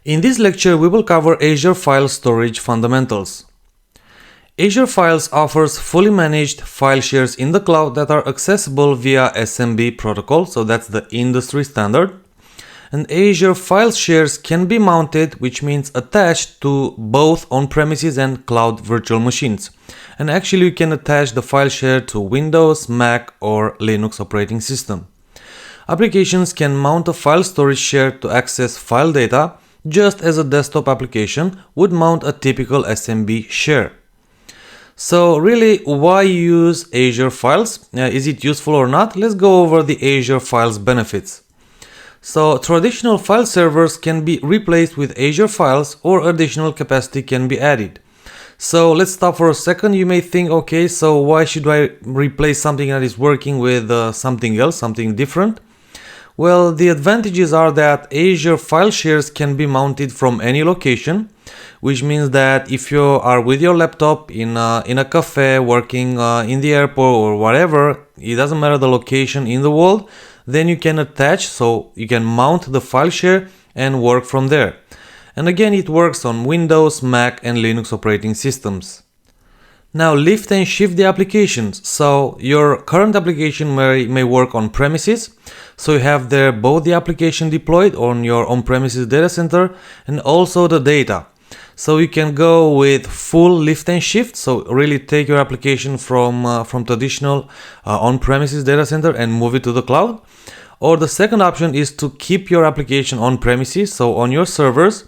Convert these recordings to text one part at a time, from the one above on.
In this lecture, we will cover Azure File Storage Fundamentals. Azure Files offers fully managed file shares in the cloud that are accessible via SMB protocol, so that's the industry standard. And Azure File shares can be mounted, which means attached to both on-premises and cloud virtual machines. And actually you can attach the file share to Windows, Mac or Linux operating system. Applications can mount a file storage share to access file data, just as a desktop application would mount a typical SMB share. So really, why use Azure Files? Is it useful or not? Let's go over the Azure Files benefits. So traditional file servers can be replaced with Azure Files, or additional capacity can be added. So let's stop for a second. You may think, okay, so why should I replace something that is working with something else, something different? Well, the advantages are that Azure file shares can be mounted from any location, which means that if you are with your laptop in a cafe, working in the airport or whatever, it doesn't matter the location in the world, then you can attach, so you can mount the file share and work from there. And again, it works on Windows, Mac and Linux operating systems. Now lift and shift the applications. So your current application may work on premises. So you have there both the application deployed on your on-premises data center and also the data. So you can go with full lift and shift. So really take your application from traditional on-premises data center and move it to the cloud. Or the second option is to keep your application on premises, so on your servers,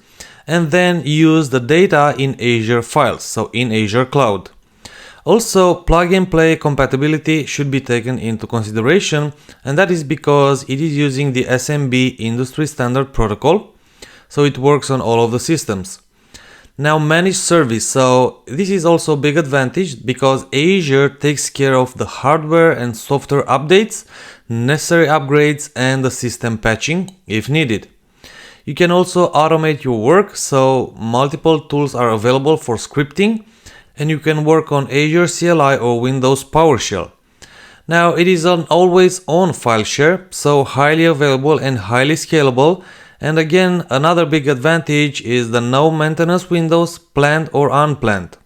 and then use the data in Azure Files, so in Azure Cloud. Also, plug and play compatibility should be taken into consideration, and that is because it is using the SMB industry standard protocol, so it works on all of the systems. Now, managed service. So this is also a big advantage because Azure takes care of the hardware and software updates, necessary upgrades and the system patching if needed. You can also automate your work, so multiple tools are available for scripting, and you can work on Azure CLI or Windows PowerShell. Now it is an always on file share, so highly available and highly scalable. And again, another big advantage is the no maintenance windows, planned or unplanned.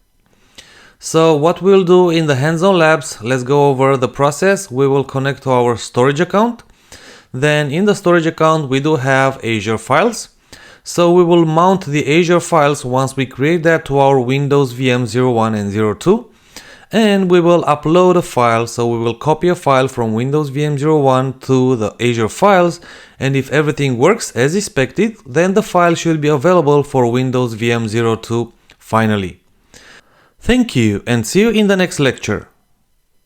So what we'll do in the hands-on labs, let's go over the process. We will connect to our storage account. Then in the storage account, we do have Azure Files. So we will mount the Azure Files once we create that to our Windows VM 01 and 02. And we will upload a file, so we will copy a file from Windows VM 01 to the Azure Files, and if everything works as expected, then the file should be available for Windows VM 02 finally. Thank you and see you in the next lecture.